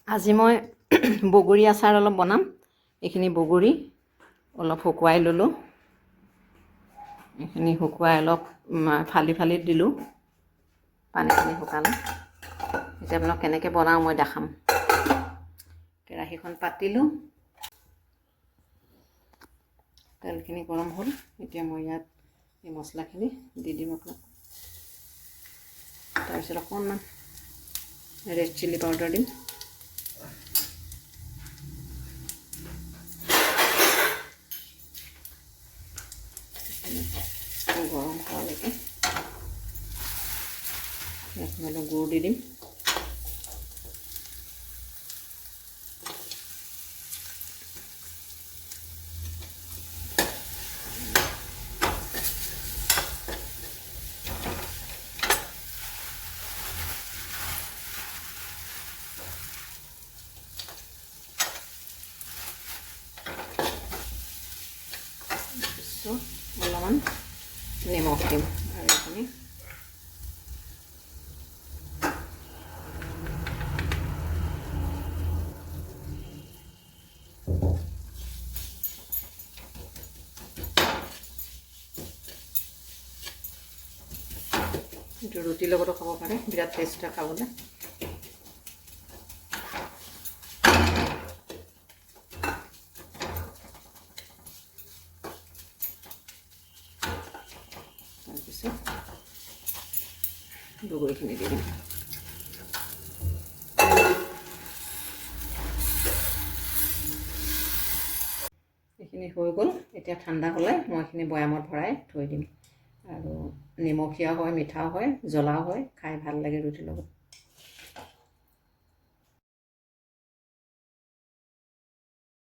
আজি মই বগৰী আচাৰ অলপ বনাম। এইখিনি বগৰী অলপ শুকুৱাই ল'লোঁ। এইখিনি শুকুৱাই অলপ ফালি ফালি দিলোঁ, পানীখিনি শুকালে। এতিয়া আপোনাক কেনেকৈ বনাওঁ মই দেখাম। কেৰাহীখন পাতিলোঁ, তেলখিনি গৰম হ'ল। এতিয়া মই ইয়াত এই মছলাখিনি দি দিম আপোনাক। তাৰপিছত অকণমান ৰেড চিলি পাউডাৰ দিম। গৰম হোৱালৈকে ইয়াত মই অলপ গুড় দি দিম। অলপমান নিমখ দিম আৰু এইখিনি এইটো ৰুটিৰ লগতো খাব পাৰে, বিৰাট টেষ্ট হয় খাবলৈ। তাৰপিছত বগৰীখিনি দি দিম। এইখিনি হৈ গ'ল। এতিয়া ঠাণ্ডা হ'লে মই এইখিনি বৈয়ামত ভৰাই থৈ দিম। আৰু নিমখীয়া হয়, মিঠাও হয়, জ্বলাও হয়, খাই ভাল লাগে ৰুটিৰ লগত।